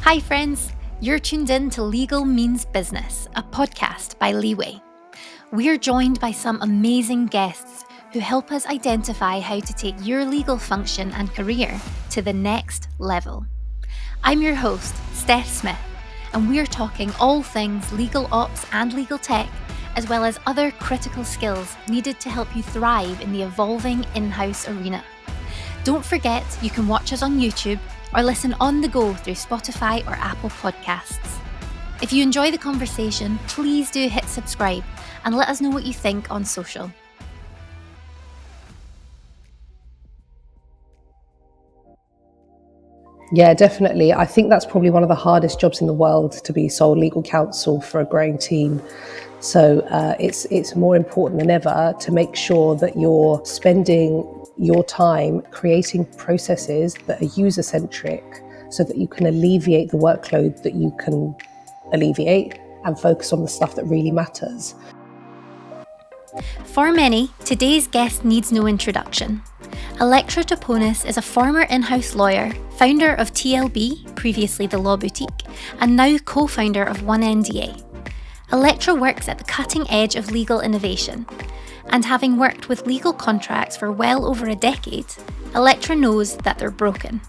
Hi friends, you're tuned in to Legal Means Business, a podcast by Leeway. We're joined by some amazing guests who help us identify how to take your legal function and career to the next level. I'm your host, Steph Smith, and we're talking all things legal ops and legal tech, as well as other critical skills needed to help you thrive in the evolving in-house arena. Don't forget, you can watch us on YouTube or listen on the go through Spotify or Apple Podcasts. If you enjoy the conversation, please do hit subscribe and let us know what you think on social. Yeah, definitely. I think that's probably one of the hardest jobs in the world, to be sole legal counsel for a growing team. So it's more important than ever to make sure that you're spending your time creating processes that are user-centric so that you can alleviate the workload that you can alleviate and focus on the stuff that really matters. For many, today's guest needs no introduction. Elektra Toponis is a former in-house lawyer, founder of TLB, previously the Law Boutique, and now co-founder of OneNDA. Electra works at the cutting edge of legal innovation, and having worked with legal contracts for well over a decade, Electra knows that they're broken.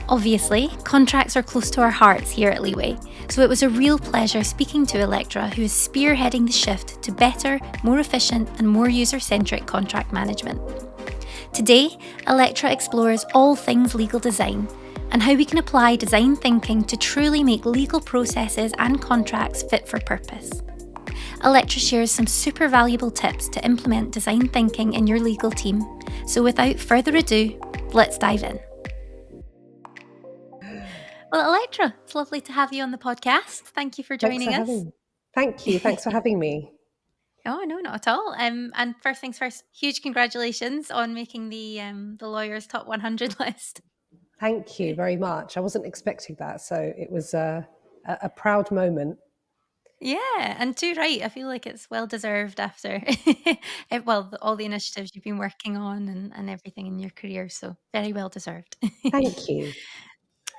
Obviously, contracts are close to our hearts here at Leeway, so it was a real pleasure speaking to Electra, who is spearheading the shift to better, more efficient and more user-centric contract management. Today, Electra explores all things legal design and how we can apply design thinking to truly make legal processes and contracts fit for purpose. Electra shares some super valuable tips to implement design thinking in your legal team. So without further ado, let's dive in. Well, Electra, it's lovely to have you on the podcast. Thank you for joining us. Thank you. Thanks for having me. Oh, no, not at all. And first things first, huge congratulations on making the Lawyers Top 100 list. Thank you very much. I wasn't expecting that, so it was a proud moment. Yeah, and too right. I feel like it's well deserved after all the initiatives you've been working on and everything in your career. So very well deserved. Thank you.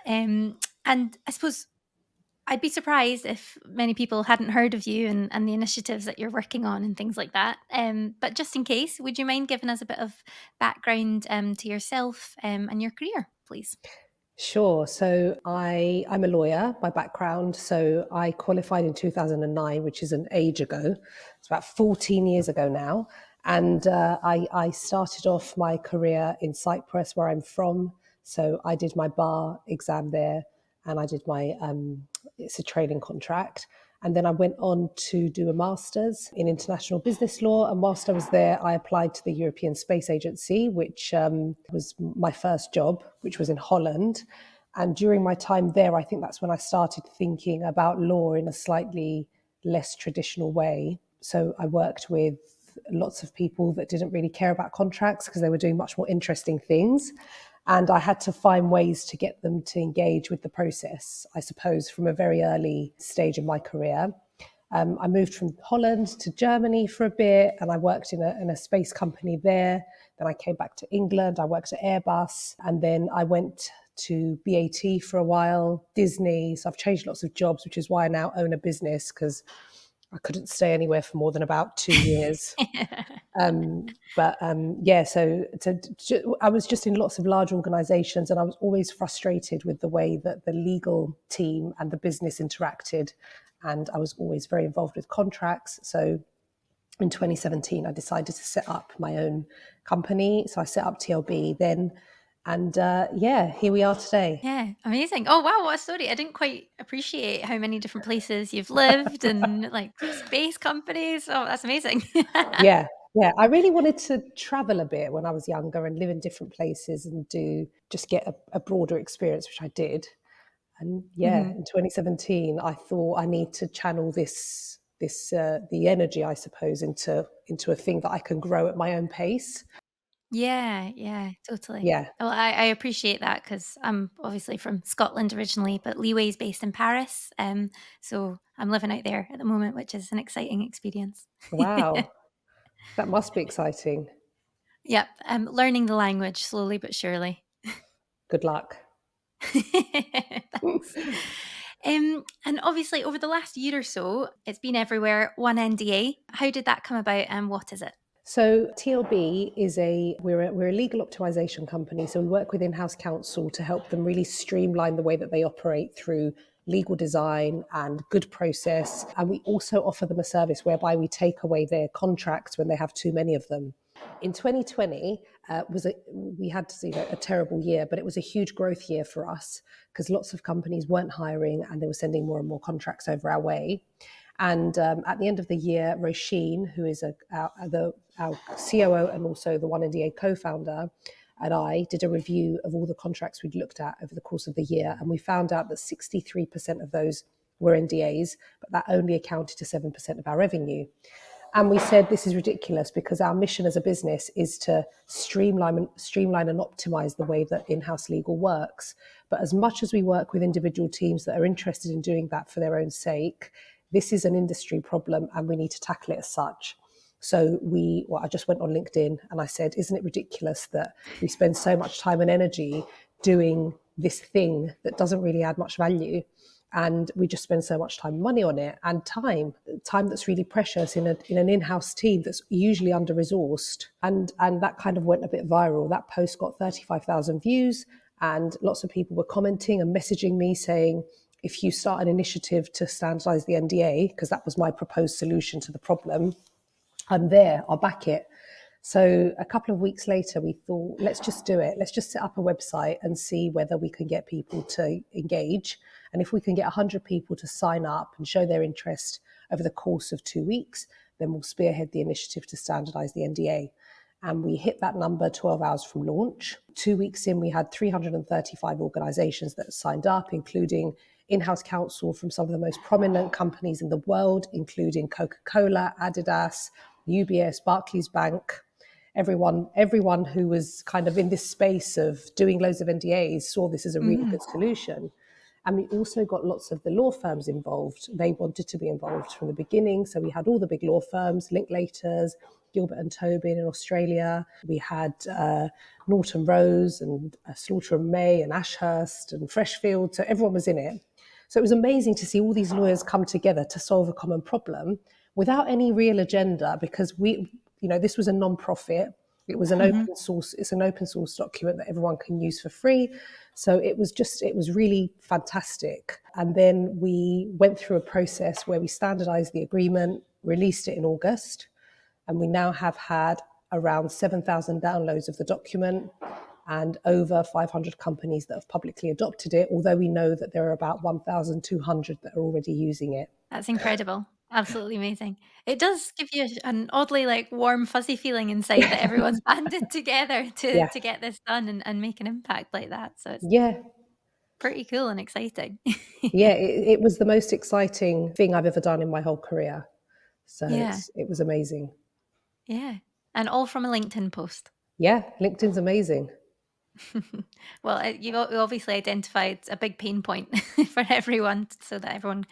And I suppose I'd be surprised if many people hadn't heard of you and the initiatives that you're working on and things like that. But just in case, would you mind giving us a bit of background to yourself and your career, please? Sure. So I'm a lawyer by background. So I qualified in 2009, which is an age ago. It's about 14 years ago now. And I started off my career in Cyprus, where I'm from. So I did my bar exam there, and I did my, it's a training contract. And then I went on to do a master's in international business law. And whilst I was there, I applied to the European Space Agency, which was my first job, which was in Holland. And during my time there, I think that's when I started thinking about law in a slightly less traditional way. So I worked with lots of people that didn't really care about contracts because they were doing much more interesting things. And I had to find ways to get them to engage with the process, I suppose, from a very early stage in my career. I moved from Holland to Germany for a bit, and I worked in a space company there. Then I came back to England. I worked at Airbus, and then I went to BAT for a while, Disney. So I've changed lots of jobs, which is why I now own a business, because I couldn't stay anywhere for more than about 2 years. So I was just in lots of large organizations, and I was always frustrated with the way that the legal team and the business interacted. And I was always very involved with contracts. So in 2017, I decided to set up my own company. So I set up TLB then. And here we are today. Yeah, amazing. Oh, wow, what a story. I didn't quite appreciate how many different places you've lived and like space companies. Oh, that's amazing. Yeah. I really wanted to travel a bit when I was younger and live in different places and just get a broader experience, which I did. And in 2017, I thought I need to channel the energy, I suppose, into a thing that I can grow at my own pace. Yeah, totally. Yeah. Well, I appreciate that because I'm obviously from Scotland originally, but Leeway's based in Paris. So I'm living out there at the moment, which is an exciting experience. Wow. That must be exciting. Yep, I'm learning the language slowly but surely. Good luck. Thanks. And obviously, over the last year or so, it's been everywhere. OneNDA. How did that come about, and what is it? So TLB is we're a legal optimization company. So we work with in-house counsel to help them really streamline the way that they operate through legal design and good process. And we also offer them a service whereby we take away their contracts when they have too many of them. In 2020, we had a terrible year, but it was a huge growth year for us because lots of companies weren't hiring and they were sending more and more contracts over our way. And at the end of the year, Roisin, who is our COO and also the OneNDA co-founder, and I did a review of all the contracts we'd looked at over the course of the year. And we found out that 63% of those were NDAs, but that only accounted to 7% of our revenue. And we said, this is ridiculous because our mission as a business is to streamline and optimize the way that in-house legal works. But as much as we work with individual teams that are interested in doing that for their own sake, this is an industry problem and we need to tackle it as such. So I just went on LinkedIn and I said, isn't it ridiculous that we spend so much time and energy doing this thing that doesn't really add much value? And we just spend so much time and money on it, and time that's really precious in an in-house team that's usually under-resourced. And that kind of went a bit viral. That post got 35,000 views and lots of people were commenting and messaging me saying, if you start an initiative to standardize the NDA, because that was my proposed solution to the problem, I'm there, I'll back it. So a couple of weeks later, we thought, let's just do it. Let's just set up a website and see whether we can get people to engage. And if we can get 100 people to sign up and show their interest over the course of 2 weeks, then we'll spearhead the initiative to standardize the NDA. And we hit that number 12 hours from launch. 2 weeks in, we had 335 organizations that signed up, including in-house counsel from some of the most prominent companies in the world, including Coca-Cola, Adidas, UBS, Barclays Bank. Everyone who was kind of in this space of doing loads of NDAs saw this as a really good solution. And we also got lots of the law firms involved. They wanted to be involved from the beginning. So we had all the big law firms, Linklaters, Gilbert and Tobin in Australia. We had Norton Rose and Slaughter and May and Ashurst and Freshfield. So everyone was in it. So it was amazing to see all these lawyers come together to solve a common problem without any real agenda, because this was a non-profit. It was an open source. It's an open source document that everyone can use for free. So it was really fantastic. And then we went through a process where we standardized the agreement, released it in August, and we now have had around 7,000 downloads of the document and over 500 companies that have publicly adopted it, although we know that there are about 1,200 that are already using it. That's incredible. Absolutely amazing. It does give you an oddly warm, fuzzy feeling inside that everyone's banded together to Yeah. get this done and make an impact like that. So it's Yeah. pretty cool and exciting. Yeah, it was the most exciting thing I've ever done in my whole career. So Yeah. it was amazing. Yeah. And all from a LinkedIn post. Yeah, LinkedIn's amazing. Well, you obviously identified a big pain point for everyone so that everyone,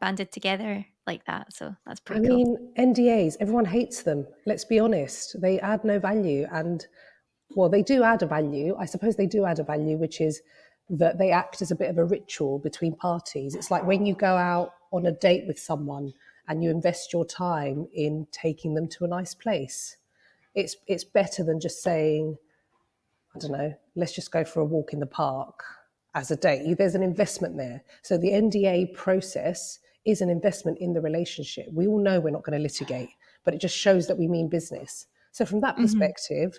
banded together like that. So that's pretty cool. mean, NDAs, everyone hates them. Let's be honest. They add no value. And, well, they do add a value. I suppose they do add a value, which is that they act as a bit of a ritual between parties. It's like when you go out on a date with someone and you invest your time in taking them to a nice place. It's better than just saying, I don't know, let's just go for a walk in the park as a date. There's an investment there. So the NDA process is an investment in the relationship. We all know we're not going to litigate, but it just shows that we mean business. So from that perspective,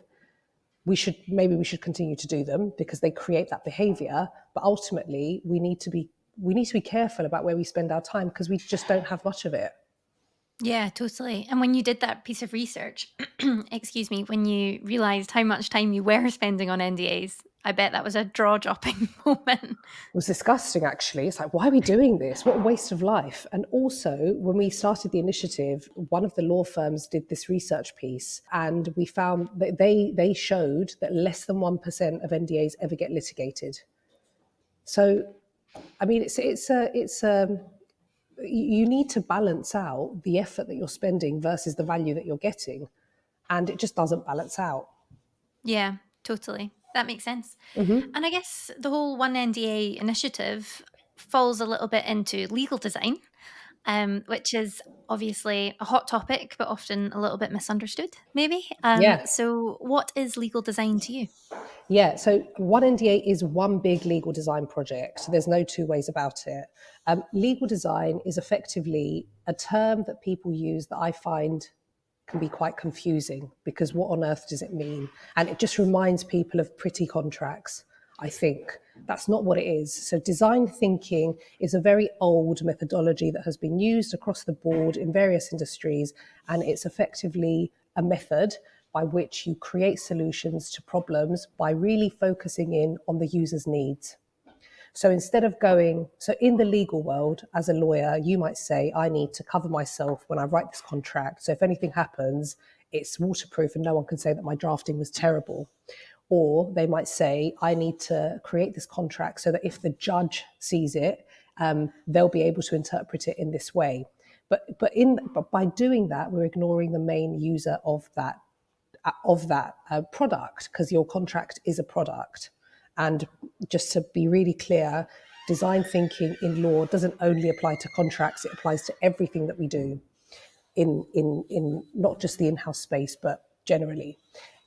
we should continue to do them because they create that behavior. But ultimately, we need to be careful about where we spend our time because we just don't have much of it. Yeah, totally. And when you did that piece of research, excuse me, when you realized how much time you were spending on NDAs, I bet that was a jaw-dropping moment. It was disgusting, actually. It's like, why are we doing this? What a waste of life. And also, when we started the initiative, one of the law firms did this research piece, and we found that they showed that less than 1% of NDAs ever get litigated. So, I mean, you need to balance out the effort that you're spending versus the value that you're getting, and it just doesn't balance out. Yeah, totally. That makes sense. And I guess the whole OneNDA initiative, falls a little bit into legal design, which is obviously a hot topic, but often a little bit misunderstood, maybe. Yeah. So, what is legal design to you? Yeah, so one NDA is one big legal design project. So there's no two ways about it. Legal design is effectively a term that people use that I find can be quite confusing, because what on earth does it mean? And it just reminds people of pretty contracts, I think. That's not what it is. So design thinking is a very old methodology that has been used across the board in various industries, and it's effectively a method by which you create solutions to problems by really focusing in on the user's needs. So instead of going, so in the legal world, as a lawyer, you might say, I need to cover myself when I write this contract. So if anything happens, it's waterproof and no one can say that my drafting was terrible. Or they might say, I need to create this contract so that if the judge sees it, they'll be able to interpret it in this way. But by doing that, we're ignoring the main user of that product, because your contract is a product. And just to be really clear, design thinking in law doesn't only apply to contracts, it applies to everything that we do in not just the in-house space, but generally.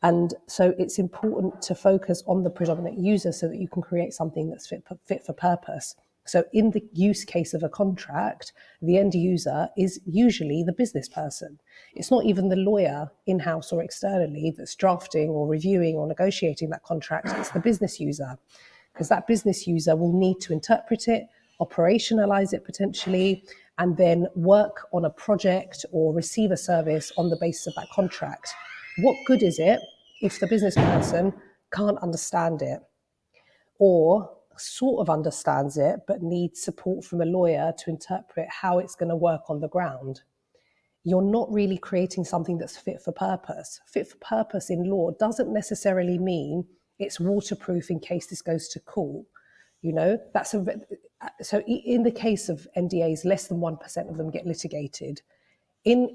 And so it's important to focus on the predominant user so that you can create something that's fit for purpose. So in the use case of a contract, the end user is usually the business person. It's not even the lawyer in-house or externally that's drafting or reviewing or negotiating that contract. It's the business user, because that business user will need to interpret it, operationalize it potentially, and then work on a project or receive a service on the basis of that contract. What good is it if the business person can't understand it, or sort of understands it but needs support from a lawyer to interpret how it's going to work on the ground? You're not really creating something that's fit for purpose. Fit for purpose in law doesn't necessarily mean it's waterproof in case this goes to court. You know, so in the case of NDAs, less than 1% of them get litigated. In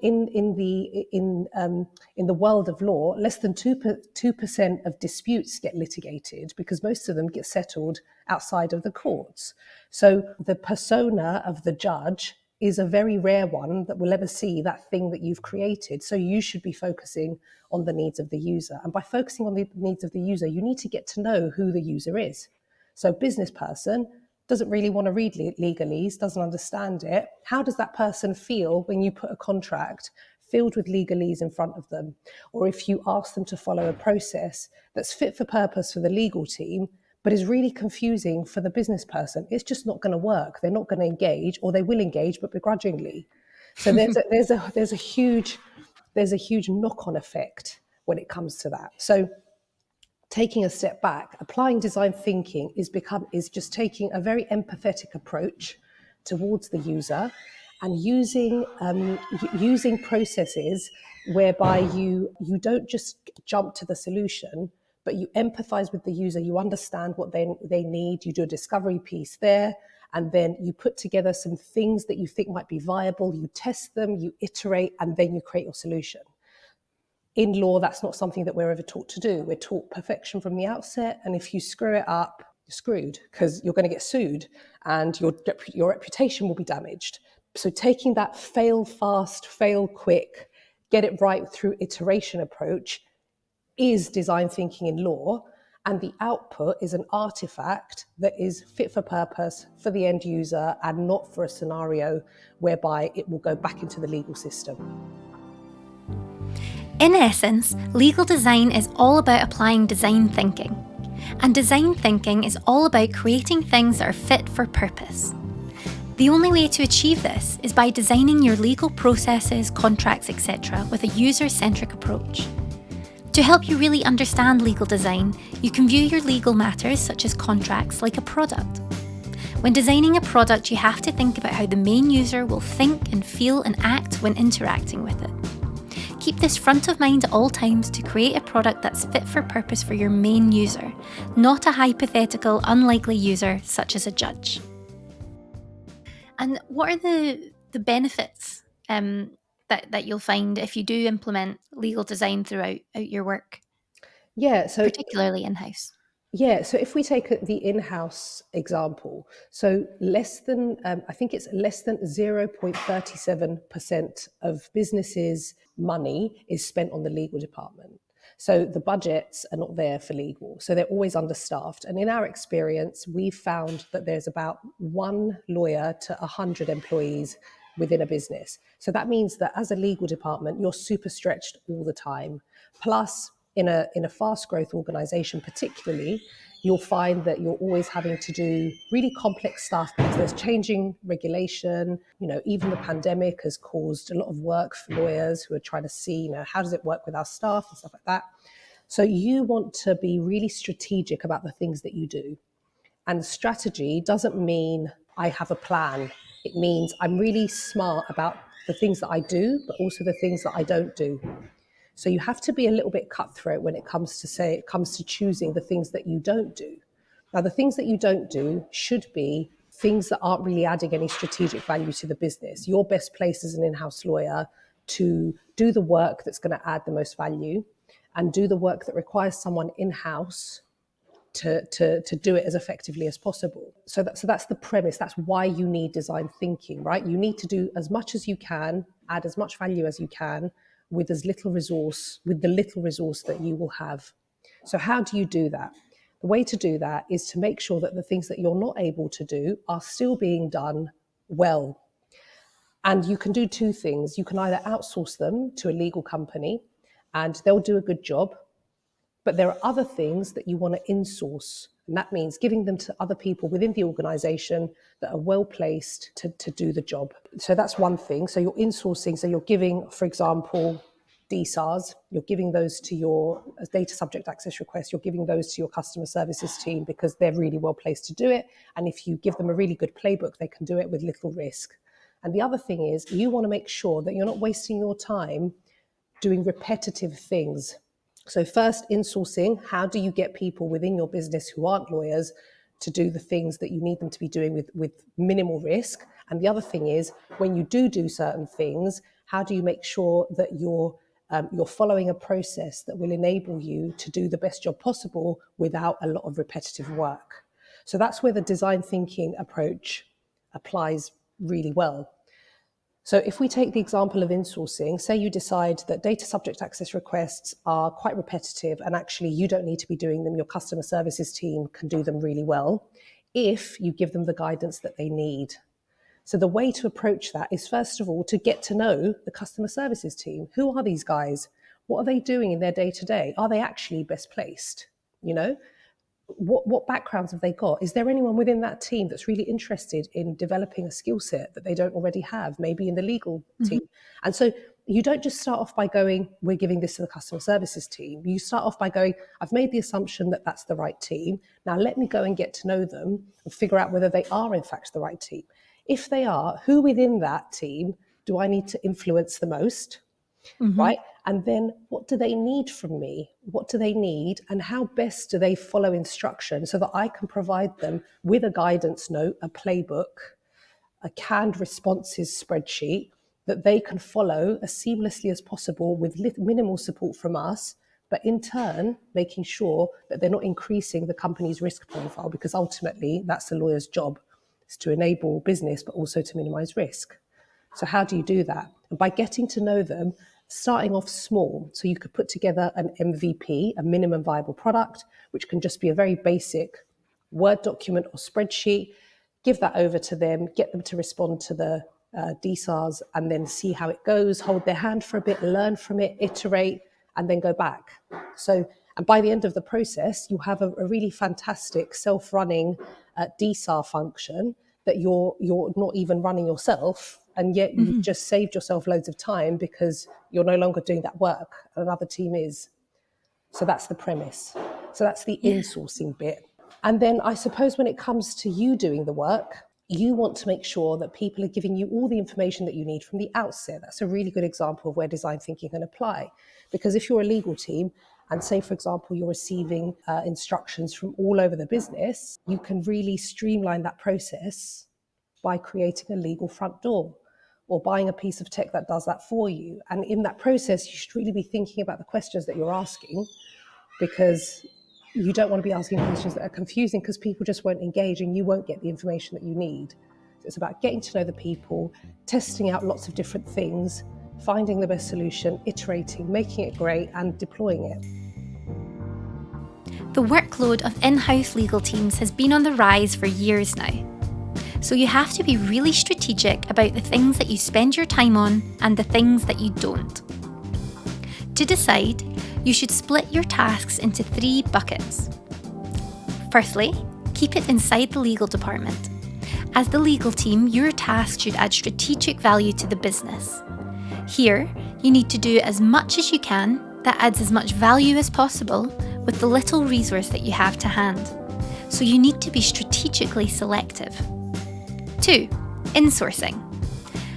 the world of law, less than 2% of disputes get litigated, because most of them get settled outside of the courts. So the persona of the judge is a very rare one that will ever see that thing that you've created. So you should be focusing on the needs of the user. And by focusing on the needs of the user, you need to get to know who the user is. So business person doesn't really want to read legalese, doesn't understand it. How does that person feel when you put a contract filled with legalese in front of them? Or if you ask them to follow a process that's fit for purpose for the legal team, but is really confusing for the business person, it's just not going to work. They're not going to engage, or they will engage, but begrudgingly. So there's a huge knock-on effect when it comes to that. So taking a step back, applying design thinking is just taking a very empathetic approach towards the user, and using processes whereby you don't just jump to the solution, but you empathize with the user, you understand what they need, you do a discovery piece there, and then you put together some things that you think might be viable, you test them, you iterate, and then you create your solution. In law, that's not something that we're ever taught to do. We're taught perfection from the outset, and if you screw it up, you're screwed, because you're going to get sued and your reputation will be damaged. So taking that fail fast, fail quick, get it right through iteration approach is design thinking in law, and the output is an artifact that is fit for purpose for the end user and not for a scenario whereby it will go back into the legal system. In essence, legal design is all about applying design thinking. And design thinking is all about creating things that are fit for purpose. The only way to achieve this is by designing your legal processes, contracts, etc. with a user-centric approach. To help you really understand legal design, you can view your legal matters, such as contracts, like a product. When designing a product, you have to think about how the main user will think and feel and act when interacting with it. Keep this front of mind at all times to create a product that's fit for purpose for your main user, not a hypothetical, unlikely user such as a judge. And what are the benefits that you'll find if you do implement legal design throughout your work? Yeah, so Particularly in-house. Yeah, so if we take the in-house example, so less than, I think it's less than 0.37% of businesses' money is spent on the legal department. So the budgets are not there for legal. So they're always understaffed. And in our experience, we've found that there's about one lawyer to 100 employees within a business. So that means that as a legal department, you're super stretched all the time. Plus, in a fast growth organization particularly, you'll find that you're always having to do really complex stuff because there's changing regulation. Even the pandemic has caused a lot of work for lawyers who are trying to see, how does it work with our staff and stuff like that. So you want to be really strategic about the things that you do. And strategy doesn't mean I have a plan. It means I'm really smart about the things that I do, but also the things that I don't do. So you have to be a little bit cutthroat when it comes to choosing the things that you don't do. Now, the things that you don't do should be things that aren't really adding any strategic value to the business. You're best placed as an in-house lawyer to do the work that's going to add the most value and do the work that requires someone in-house to do it as effectively as possible. So that's the premise. That's why you need design thinking, right? You need to do as much as you can, add as much value as you can with the little resource that you will have. So how do you do that? The way to do that is to make sure that the things that you're not able to do are still being done well. And you can do two things. You can either outsource them to a legal company and they'll do a good job, but there are other things that you want to insource. And that means giving them to other people within the organization that are well placed to do the job. So that's one thing. So you're insourcing. So you're giving, for example, DSARs, you're giving those to your data subject access requests, you're giving those to your customer services team because they're really well placed to do it. And if you give them a really good playbook, they can do it with little risk. And the other thing is you want to make sure that you're not wasting your time doing repetitive things. So first, insourcing, how do you get people within your business who aren't lawyers to do the things that you need them to be doing with minimal risk? And the other thing is, when you do certain things, how do you make sure that you're following a process that will enable you to do the best job possible without a lot of repetitive work? So that's where the design thinking approach applies really well. So if we take the example of insourcing, say you decide that data subject access requests are quite repetitive and actually you don't need to be doing them, your customer services team can do them really well if you give them the guidance that they need. So the way to approach that is, first of all, to get to know the customer services team. Who are these guys? What are they doing in their day-to-day? Are they actually best placed? What backgrounds have they got? Is there anyone within that team that's really interested in developing a skill set that they don't already have, maybe in the legal team? And so you don't just start off by going, we're giving this to the customer services team. You start off by going, I've made the assumption that that's the right team. Now let me go and get to know them and figure out whether they are in fact the right team. If they are, who within that team do I need to influence the most? Right? And then what do they need from me? What do they need? And how best do they follow instruction so that I can provide them with a guidance note, a playbook, a canned responses spreadsheet that they can follow as seamlessly as possible with minimal support from us, but in turn, making sure that they're not increasing the company's risk profile, because ultimately that's the lawyer's job, is to enable business, but also to minimize risk. So how do you do that? And by getting to know them, starting off small. So you could put together an MVP, a minimum viable product, which can just be a very basic Word document or spreadsheet. Give that over to them, get them to respond to the DSARs, and then see how it goes, hold their hand for a bit, learn from it, iterate, and then go back. So, and by the end of the process, you have a really fantastic self-running DSAR function that you're not even running yourself, and yet you've just saved yourself loads of time because you're no longer doing that work, another team is. So that's the premise. So that's the insourcing bit. And then I suppose when it comes to you doing the work, you want to make sure that people are giving you all the information that you need from the outset. That's a really good example of where design thinking can apply. Because if you're a legal team, and say, for example, you're receiving instructions from all over the business, you can really streamline that process by creating a legal front door or buying a piece of tech that does that for you. And in that process, you should really be thinking about the questions that you're asking, because you don't want to be asking questions that are confusing because people just won't engage and you won't get the information that you need. So it's about getting to know the people, testing out lots of different things, finding the best solution, iterating, making it great, and deploying it. The workload of in-house legal teams has been on the rise for years now. So you have to be really strategic about the things that you spend your time on and the things that you don't. To decide, you should split your tasks into 3 buckets. Firstly, keep it inside the legal department. As the legal team, your task should add strategic value to the business. Here, you need to do as much as you can that adds as much value as possible with the little resource that you have to hand. So you need to be strategically selective. 2. Insourcing.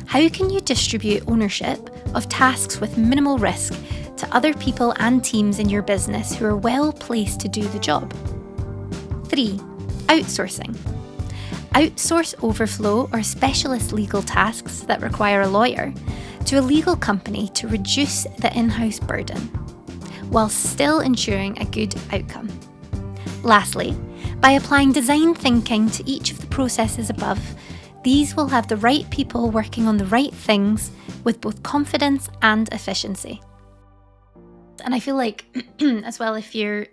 How can you distribute ownership of tasks with minimal risk to other people and teams in your business who are well placed to do the job? 3. Outsourcing. Outsource overflow or specialist legal tasks that require a lawyer to a legal company to reduce the in-house burden, while still ensuring a good outcome. Lastly, by applying design thinking to each of the processes above, these will have the right people working on the right things with both confidence and efficiency. And I feel like, as well, if you're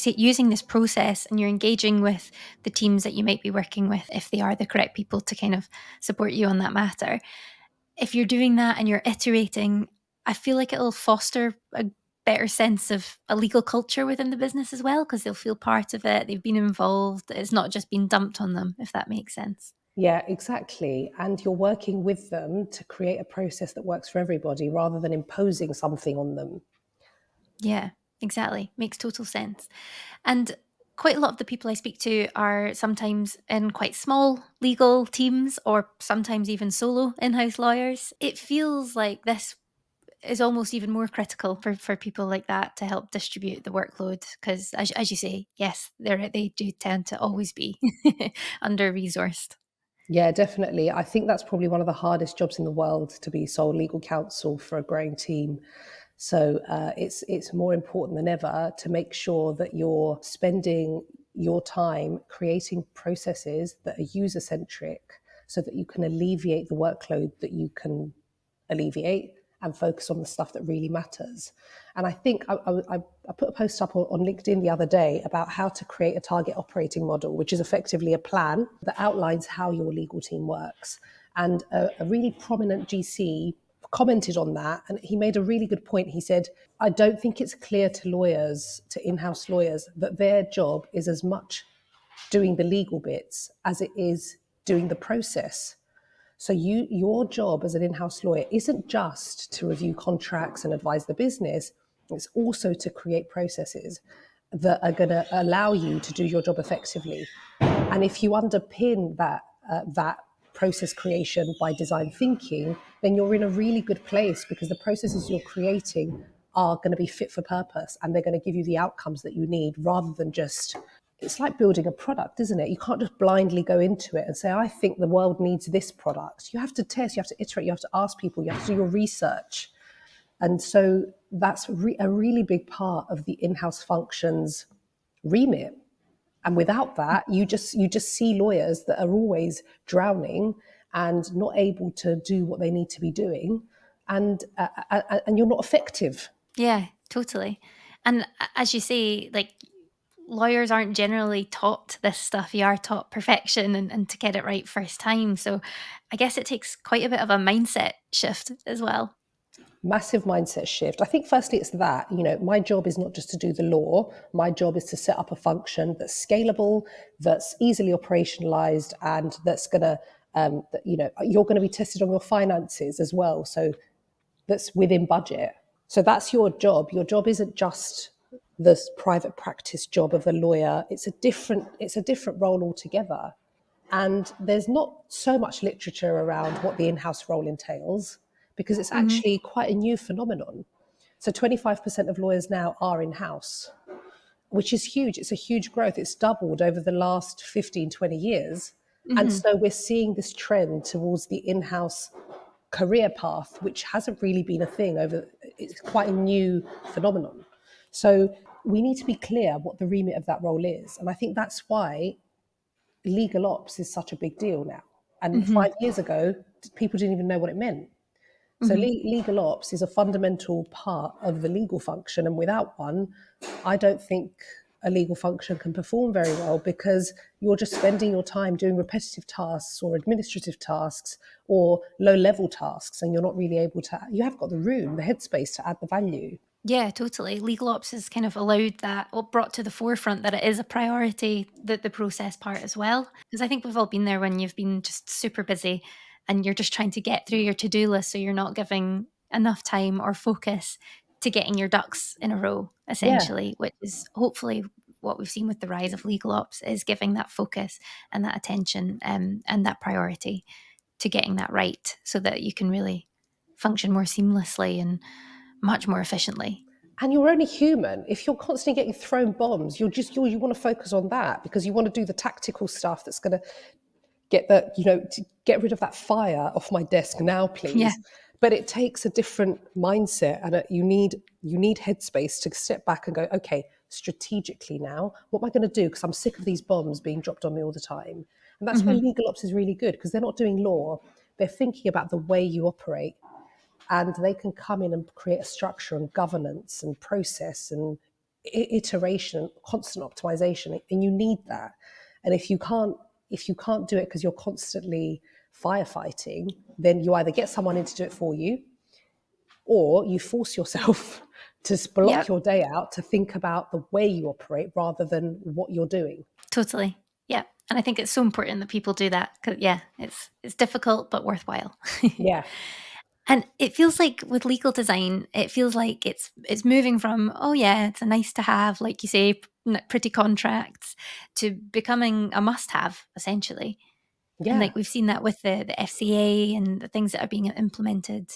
using this process and you're engaging with the teams that you might be working with, if they are the correct people to kind of support you on that matter, if you're doing that and you're iterating, I feel like it'll foster a better sense of a legal culture within the business as well, because they'll feel part of it, they've been involved, it's not just been dumped on them, if that makes sense. Yeah, exactly. And you're working with them to create a process that works for everybody rather than imposing something on them. Yeah, exactly. Makes total sense. And quite a lot of the people I speak to are sometimes in quite small legal teams or sometimes even solo in-house lawyers. It feels like this is almost even more critical for people like that to help distribute the workload because, as you say, yes, they do tend to always be under-resourced. Yeah, definitely. I think that's probably one of the hardest jobs in the world, to be sole legal counsel for a growing team. So it's more important than ever to make sure that you're spending your time creating processes that are user-centric so that you can alleviate the workload that you can alleviate and focus on the stuff that really matters. And I think I put a post up on LinkedIn the other day about how to create a target operating model, which is effectively a plan that outlines how your legal team works. And a really prominent GC commented on that, and he made a really good point. He said, I don't think it's clear to lawyers, to in-house lawyers, that their job is as much doing the legal bits as it is doing the process. So your job as an in-house lawyer isn't just to review contracts and advise the business, it's also to create processes that are going to allow you to do your job effectively. And if you underpin that process creation by design thinking, then you're in a really good place because the processes you're creating are going to be fit for purpose and they're going to give you the outcomes that you need rather than just, it's like building a product, isn't it? You can't just blindly go into it and say, I think the world needs this product. You have to test, you have to iterate, you have to ask people, you have to do your research. And so that's a really big part of the in-house functions remit. And without that, you just see lawyers that are always drowning and not able to do what they need to be doing, and you're not effective. Yeah, totally. And as you say, like lawyers aren't generally taught this stuff. You are taught perfection and to get it right first time. So I guess it takes quite a bit of a mindset shift as well. Massive mindset shift. I think firstly it's that, my job is not just to do the law. My job is to set up a function that's scalable, that's easily operationalized, and that's going to, you're going to be tested on your finances as well. So that's within budget. So that's your job. Your job isn't just the private practice job of a lawyer. It's a different role altogether. And there's not so much literature around what the in-house role entails because it's actually quite a new phenomenon. So 25% of lawyers now are in-house, which is huge. It's a huge growth. It's doubled over the last 15, 20 years. And so we're seeing this trend towards the in-house career path, which hasn't really been a thing it's quite a new phenomenon. So we need to be clear what the remit of that role is. And I think that's why legal ops is such a big deal now. And Hmm. 5 years ago, people didn't even know what it meant. So Hmm. legal ops is a fundamental part of the legal function. And without one, I don't think a legal function can perform very well, because you're just spending your time doing repetitive tasks or administrative tasks or low level tasks. And you're not really able to, you have got the room, the headspace to add the value. Yeah, totally. Legal ops has kind of allowed that, or brought to the forefront that it is a priority, the process part as well. Because I think we've all been there when you've been just super busy and you're just trying to get through your to-do list, so you're not giving enough time or focus to getting your ducks in a row, Yeah. essentially, which is hopefully what we've seen with the rise of legal ops, is giving that focus and that attention, and that priority to getting that right, so that you can really function more seamlessly and much more efficiently. And you're only human. If you're constantly getting thrown bombs, you want to focus on that, because you want to do the tactical stuff that's going to to get rid of that fire off my desk now, Yeah. please. But it takes a different mindset, and you need headspace to step back and go, okay, strategically now, what am I going to do? Because I'm sick of these bombs being dropped on me all the time. And that's where Mhm. legal ops is really good, because they're not doing law; they're thinking about the way you operate, and they can come in and create a structure and governance and process and iteration, constant optimization, and you need that. And if you can't do it because you're constantly firefighting, then you either get someone in to do it for you, or you force yourself to block Yep, your day out to think about the way you operate rather than what you're doing. totally. Yeah, and I think it's so important that people do that, 'cause yeah, it's difficult but worthwhile. Yeah. And it feels like with legal design, it feels like it's moving from, "Oh, yeah, it's a nice to have," like you say, pretty contracts, to becoming a must-have, essentially. And, Yeah. like, we've seen that with the FCA and the things that are being implemented,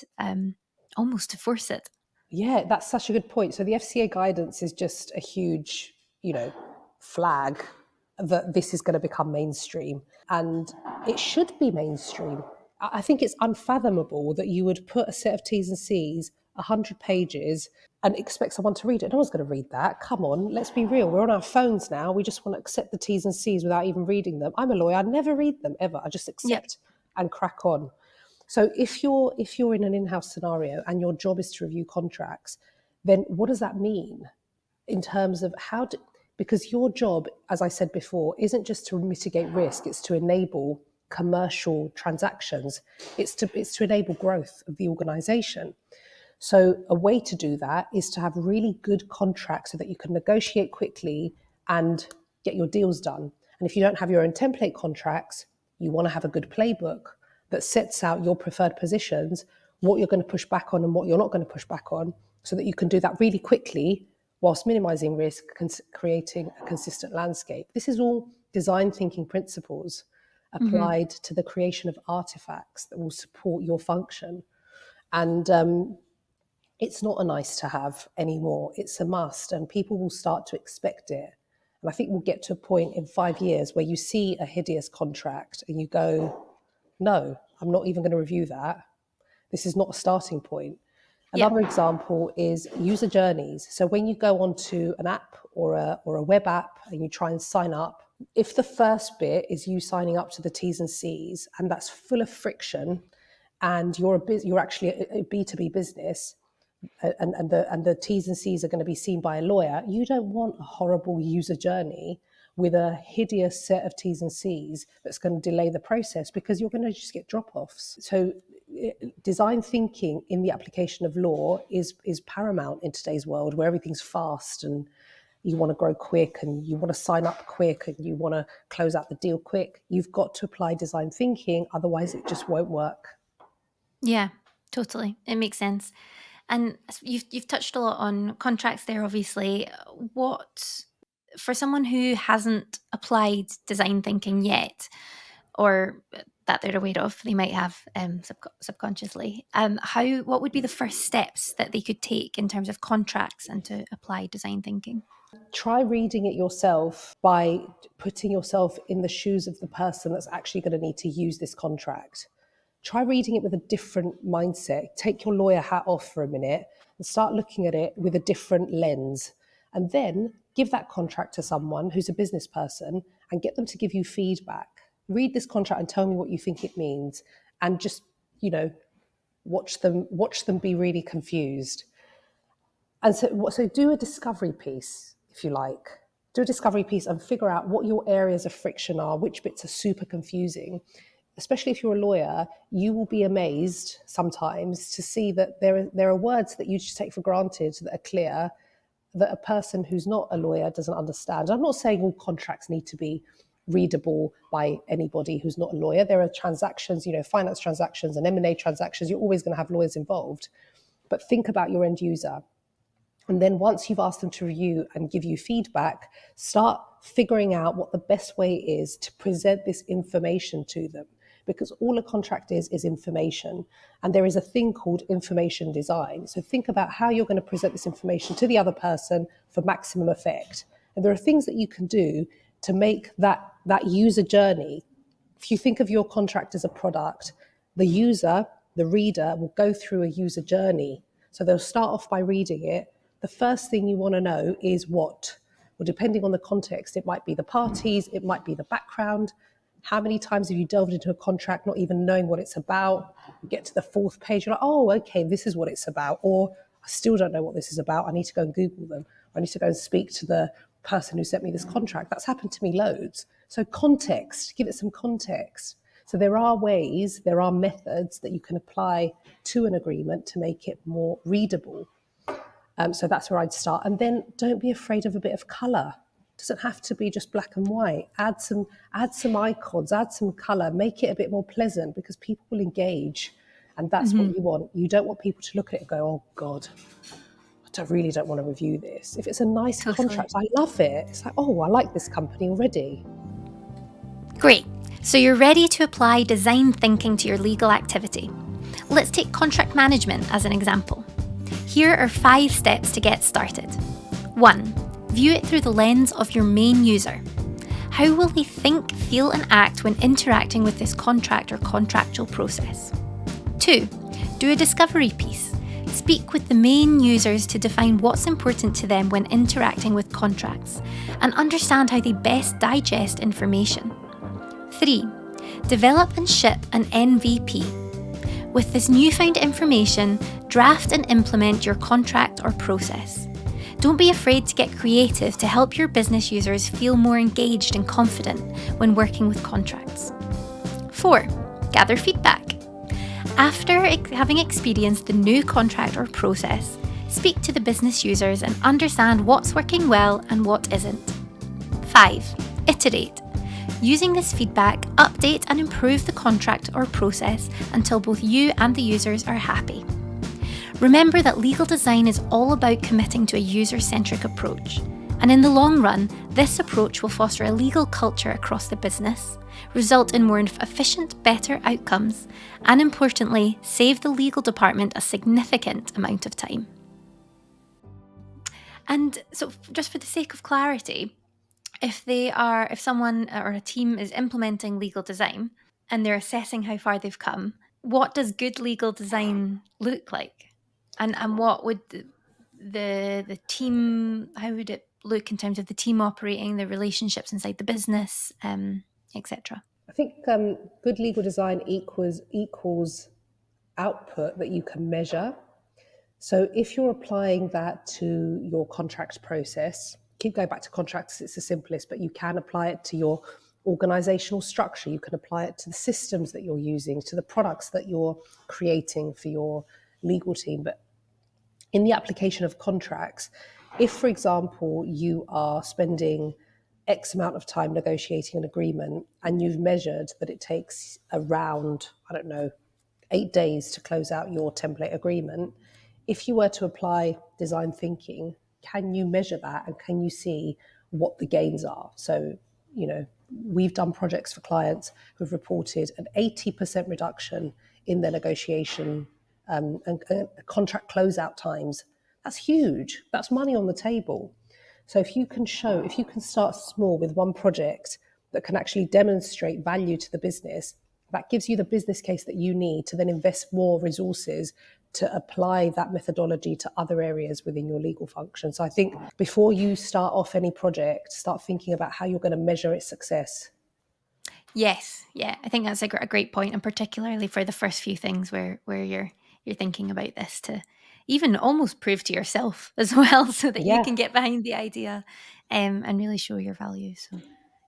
almost to force it. Yeah, that's such a good point. So the FCA guidance is just a huge, flag that this is going to become mainstream, and it should be mainstream. I think it's unfathomable that you would put a set of T's and C's, 100 pages, and expect someone to read it. No one's going to read that. Come on, let's be real. We're on our phones now. We just want to accept the T's and C's without even reading them. I'm a lawyer. I never read them ever. I just Yep. accept and crack on. So if you're in an in-house scenario and your job is to review contracts, then what does that mean in terms of because your job, as I said before, isn't just to mitigate risk, it's to enable commercial transactions. It's to enable growth of the organization. So a way to do that is to have really good contracts so that you can negotiate quickly and get your deals done. And if you don't have your own template contracts, you want to have a good playbook that sets out your preferred positions, what you're going to push back on and what you're not going to push back on, so that you can do that really quickly whilst minimizing risk, creating a consistent landscape. This is all design thinking principles Mhm. applied to the creation of artifacts that will support your function. And it's not a nice to have anymore. It's a must, and people will start to expect it. And I think we'll get to a point in 5 years where you see a hideous contract and you go, no, I'm not even going to review that. This is not a starting point. Yep. Another example is user journeys. So when you go onto an app or a web app and you try and sign up, if the first bit is you signing up to the T's and C's and that's full of friction, and you're actually a B2B business, and the T's and C's are going to be seen by a lawyer, you don't want a horrible user journey with a hideous set of T's and C's that's going to delay the process, because you're going to just get drop-offs. So design thinking in the application of law is paramount in today's world, where everything's fast and you want to grow quick and you want to sign up quick and you want to close out the deal quick. You've got to apply design thinking, otherwise it just won't work. Yeah, totally. It makes sense. And you've touched a lot on contracts there, obviously. What, for someone who hasn't applied design thinking yet, or that they're aware of, they might have, subconsciously. What would be the first steps that they could take in terms of contracts and to apply design thinking? Try reading it yourself by putting yourself in the shoes of the person that's actually going to need to use this contract. Try reading it with a different mindset. Take your lawyer hat off for a minute and start looking at it with a different lens. and then give that contract to someone who's a business person and get them to give you feedback. Read this contract and tell me what you think it means, and just, watch them be really confused. And so do a discovery piece, if you like. Do a discovery piece and figure out what your areas of friction are, which bits are super confusing. Especially if you're a lawyer, you will be amazed sometimes to see that there are words that you just take for granted that are clear, that a person who's not a lawyer doesn't understand. I'm not saying all contracts need to be readable by anybody who's not a lawyer. There are transactions, finance transactions and M&A transactions. You're always going to have lawyers involved. But think about your end user. And then once you've asked them to review and give you feedback, start figuring out what the best way is to present this information to them. Because all a contract is information. And there is a thing called information design. So think about how you're going to present this information to the other person for maximum effect. And there are things that you can do to make that user journey. If you think of your contract as a product, the user, the reader, will go through a user journey. So they'll start off by reading it. The first thing you want to know is what? Well, depending on the context, it might be the parties, it might be the background. How many times have you delved into a contract not even knowing what it's about? You get to the fourth page, you're like, oh, okay, this is what it's about. Or I still don't know what this is about. I need to go and Google them. I need to go and speak to the person who sent me this contract. That's happened to me loads. So context, give it some context. So there are ways, there are methods that you can apply to an agreement to make it more readable. So that's where I'd start. And then don't be afraid of a bit of colour. It doesn't have to be just black and white. Add some icons, add some colour, make it a bit more pleasant, because people will engage. And that's what you want. You don't want people to look at it and go, oh God, I really don't want to review this. If it's a nice contract, I love it. It's like, oh, I like this company already. Great. So you're ready to apply design thinking to your legal activity. Let's take contract management as an example. Here are 5 steps to get started. 1. View it through the lens of your main user. How will they think, feel and act when interacting with this contract or contractual process? 2. Do a discovery piece. Speak with the main users to define what's important to them when interacting with contracts and understand how they best digest information. 3. Develop and ship an MVP. With this newfound information, draft and implement your contract or process. Don't be afraid to get creative to help your business users feel more engaged and confident when working with contracts. 4. Gather feedback. After having experienced the new contract or process, speak to the business users and understand what's working well and what isn't. 5. Iterate. Using this feedback, update and improve the contract or process until both you and the users are happy. Remember that legal design is all about committing to a user-centric approach. And in the long run, this approach will foster a legal culture across the business, result in more efficient, better outcomes, and importantly, save the legal department a significant amount of time. And so just for the sake of clarity, if someone or a team is implementing legal design and they're assessing how far they've come, what does good legal design look like? And what would the team, how would it look in terms of the team operating, the relationships inside the business, etc.? I think good legal design equals output that you can measure. So if you're applying that to your contract process, keep going back to contracts, it's the simplest, but you can apply it to your organizational structure. You can apply it to the systems that you're using, to the products that you're creating for your legal team. But in the application of contracts, if, for example, you are spending X amount of time negotiating an agreement and you've measured that it takes around, 8 days to close out your template agreement, if you were to apply design thinking, can you measure that and can you see what the gains are? So, we've done projects for clients who've reported an 80% reduction in their negotiation and contract closeout times. That's huge. That's money on the table. So if you can start small with one project that can actually demonstrate value to the business, that gives you the business case that you need to then invest more resources to apply that methodology to other areas within your legal function. So I think before you start off any project, start thinking about how you're going to measure its success. Yes, yeah, I think that's a great point, and particularly for the first few things where you're thinking about this, to even almost prove to yourself as well, so that you Yeah. can get behind the idea, and really show your value. So,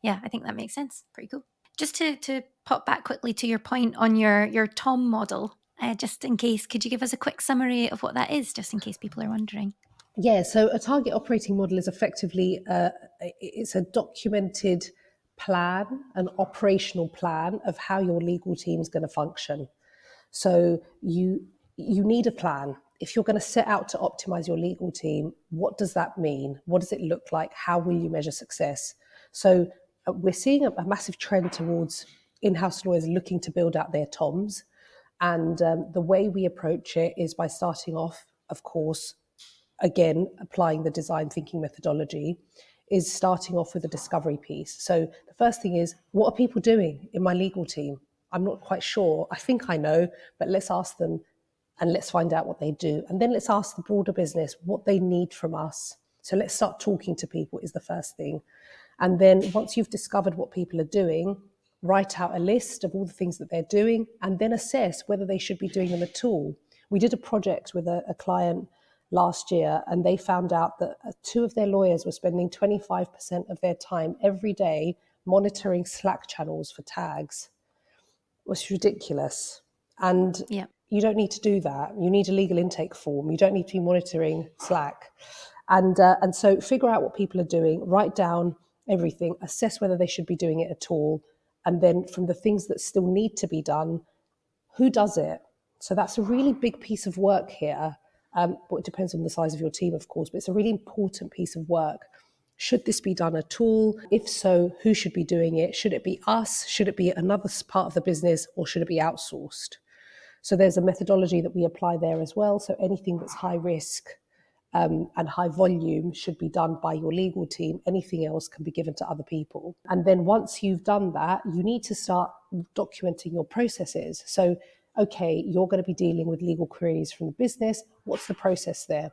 yeah, I think that makes sense. Pretty cool. Just to pop back quickly to your point on your Tom model, just in case, could you give us a quick summary of what that is, just in case people are wondering? Yeah, so a target operating model is effectively it's a documented plan, an operational plan of how your legal team is going to function. So you need a plan. If you're going to set out to optimize your legal team, what does that mean? What does it look like? How will you measure success? So we're seeing a massive trend towards in-house lawyers looking to build out their TOMs. And the way we approach it is by starting off, of course, again, applying the design thinking methodology, is starting off with a discovery piece. So the first thing is, what are people doing in my legal team? I'm not quite sure. I think I know, but let's ask them and let's find out what they do. And then let's ask the broader business what they need from us. So let's start talking to people is the first thing. And then once you've discovered what people are doing, write out a list of all the things that they're doing and then assess whether they should be doing them at all. We did a project with a client last year, and they found out that two of their lawyers were spending 25% of their time every day monitoring Slack channels for tags. It was ridiculous. And Yeah. you don't need to do that. You need a legal intake form. You don't need to be monitoring Slack. And so figure out what people are doing, write down everything, assess whether they should be doing it at all. And then from the things that still need to be done, who does it? So that's a really big piece of work here. But it depends on the size of your team, of course, but it's a really important piece of work. Should this be done at all? If so, who should be doing it? Should it be us? Should it be another part of the business, or should it be outsourced? So there's a methodology that we apply there as well. So anything that's high risk and high volume should be done by your legal team. Anything else can be given to other people. And then once you've done that, you need to start documenting your processes. So, okay, you're going to be dealing with legal queries from the business. What's the process there?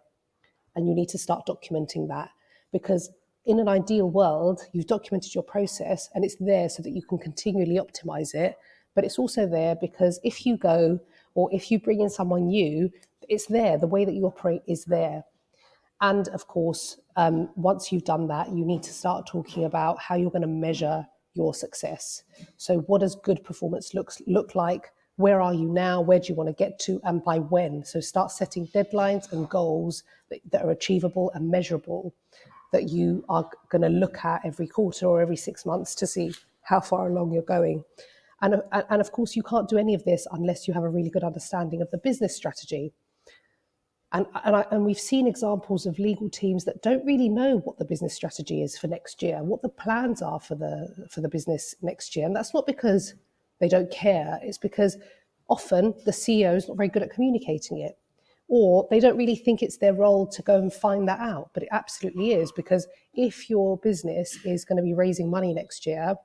And you need to start documenting that, because in an ideal world, you've documented your process and it's there so that you can continually optimize it. But it's also there because if you go or if you bring in someone new, it's there. The way that you operate is there. And of course, once you've done that, you need to start talking about how you're going to measure your success. So what does good performance look like? Where are you now? Where do you want to get to? And by when? So start setting deadlines and goals that are achievable and measurable, that you are going to look at every quarter or every 6 months to see how far along you're going. And of course, you can't do any of this unless you have a really good understanding of the business strategy. And we've seen examples of legal teams that don't really know what the business strategy is for next year, what the plans are for the business next year. And that's not because they don't care. It's because often the CEO is not very good at communicating it, or they don't really think it's their role to go and find that out. But it absolutely is, because if your business is going to be raising money next year,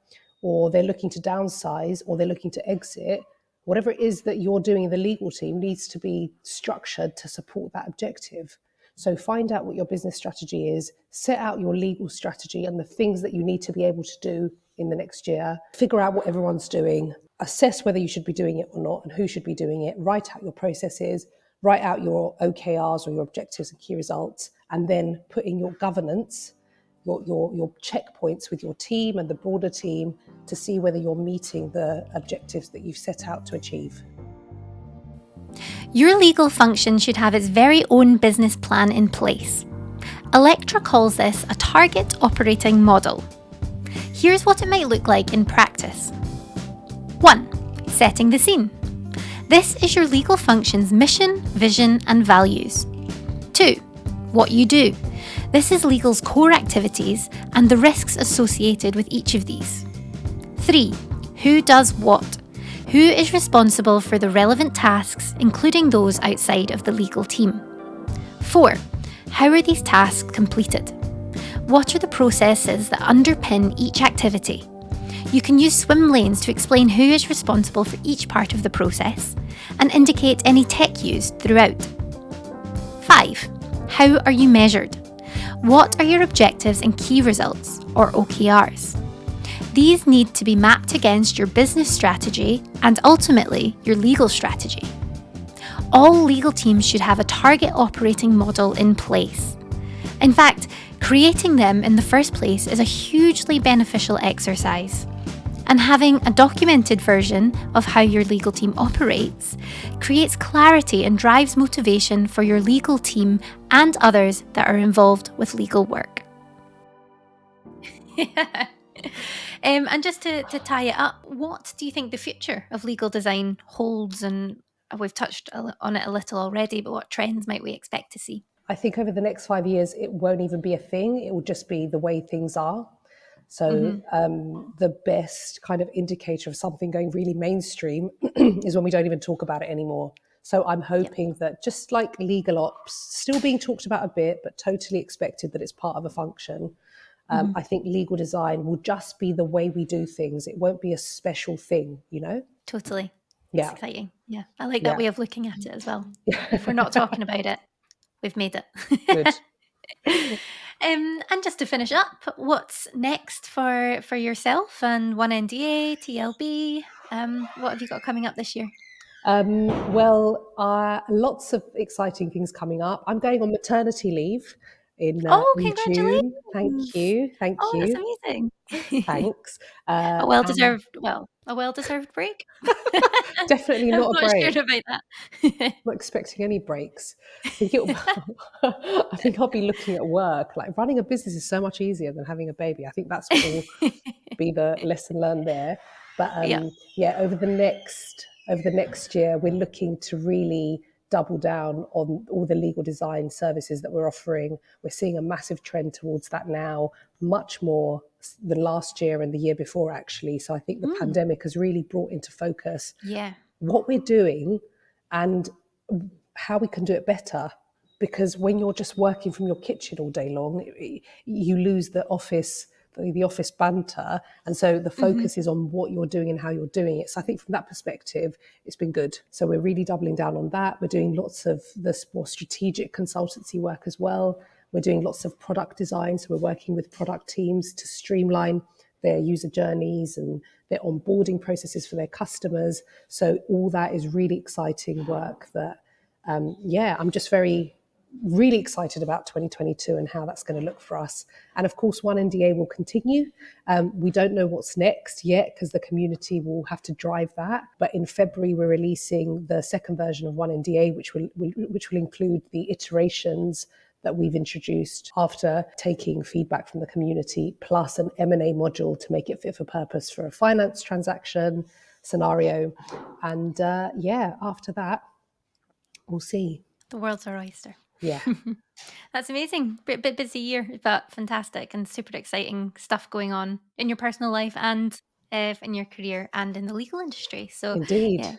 or they're looking to downsize, or they're looking to exit, whatever it is that you're doing in the legal team needs to be structured to support that objective. So find out what your business strategy is, set out your legal strategy and the things that you need to be able to do in the next year, figure out what everyone's doing, assess whether you should be doing it or not and who should be doing it, write out your processes, write out your OKRs or your objectives and key results, and then put in your governance, your checkpoints with your team and the broader team to see whether you're meeting the objectives that you've set out to achieve. Your legal function should have its very own business plan in place. Electra calls this a target operating model. Here's what it might look like in practice. 1. Setting the scene. This is your legal function's mission, vision, and values. 2. What you do. This is legal's core activities and the risks associated with each of these. 3. Who does what? Who is responsible for the relevant tasks, including those outside of the legal team? 4. How are these tasks completed? What are the processes that underpin each activity? You can use swim lanes to explain who is responsible for each part of the process and indicate any tech used throughout. 5. How are you measured? What are your objectives and key results, or OKRs? These need to be mapped against your business strategy and ultimately your legal strategy. All legal teams should have a target operating model in place. In fact, creating them in the first place is a hugely beneficial exercise. And having a documented version of how your legal team operates creates clarity and drives motivation for your legal team and others that are involved with legal work. And just to tie it up, what do you think the future of legal design holds? And we've touched on it a little already, but what trends might we expect to see? I think over the next 5 years, it won't even be a thing. It will just be the way things are. So the best kind of indicator of something going really mainstream is when we don't even talk about it anymore. So I'm hoping that just like legal ops, still being talked about a bit, but totally expected that it's part of a function. I think legal design will just be the way we do things. It won't be a special thing, you know? Totally. Yeah. It's exciting. Yeah. I like that way of looking at it as well. If we're not talking about it, we've made it. Good. And just to finish up, what's next for yourself and OneNDA, TLB? What have you got coming up this year? Well, lots of exciting things coming up. I'm going on maternity leave in Congratulations. June. Thank you. Thank Oh, that's you. amazing. Thanks. A well-deserved break. Definitely I'm not a not break. sure about that. I'm not expecting any breaks. I think I'll be looking at work. Like running a business is so much easier than having a baby. I think that's what will be the lesson learned there. But over the next year, we're looking to really double down on all the legal design services that we're offering. We're seeing a massive trend towards that now, much more than last year and the year before, actually. So I think the pandemic has really brought into focus what we're doing and how we can do it better. Because when you're just working from your kitchen all day long, you lose the office banter, and so the focus is on what you're doing and how you're doing it. So I think from that perspective, it's been good. So we're really doubling down on that. We're doing lots of the more strategic consultancy work as well. We're doing lots of product design. So we're working with product teams to streamline their user journeys and their onboarding processes for their customers. So all that is really exciting work that, I'm just really excited about 2022 and how that's going to look for us. And of course, OneNDA will continue. We don't know what's next yet because the community will have to drive that. But in February, we're releasing the second version of OneNDA, which will include the iterations that we've introduced after taking feedback from the community, plus an M&A module to make it fit for purpose for a finance transaction scenario. And after that, we'll see. The world's our oyster. Yeah. That's amazing. Bit busy year, but fantastic and super exciting stuff going on in your personal life and in your career and in the legal industry. So Indeed. yeah,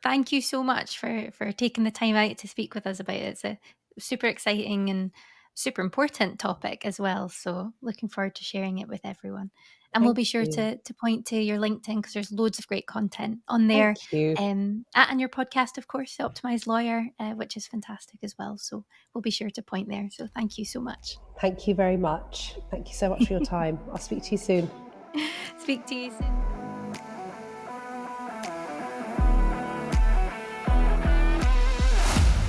thank you so much for taking the time out to speak with us about it. It's a super exciting and super important topic as well. So looking forward to sharing it with everyone. And we'll be sure to point to your LinkedIn because there's loads of great content on there. Thank you. And your podcast, of course, The Optimized Lawyer, which is fantastic as well. So we'll be sure to point there. So thank you so much. Thank you very much. Thank you so much for your time. I'll speak to you soon. Speak to you soon.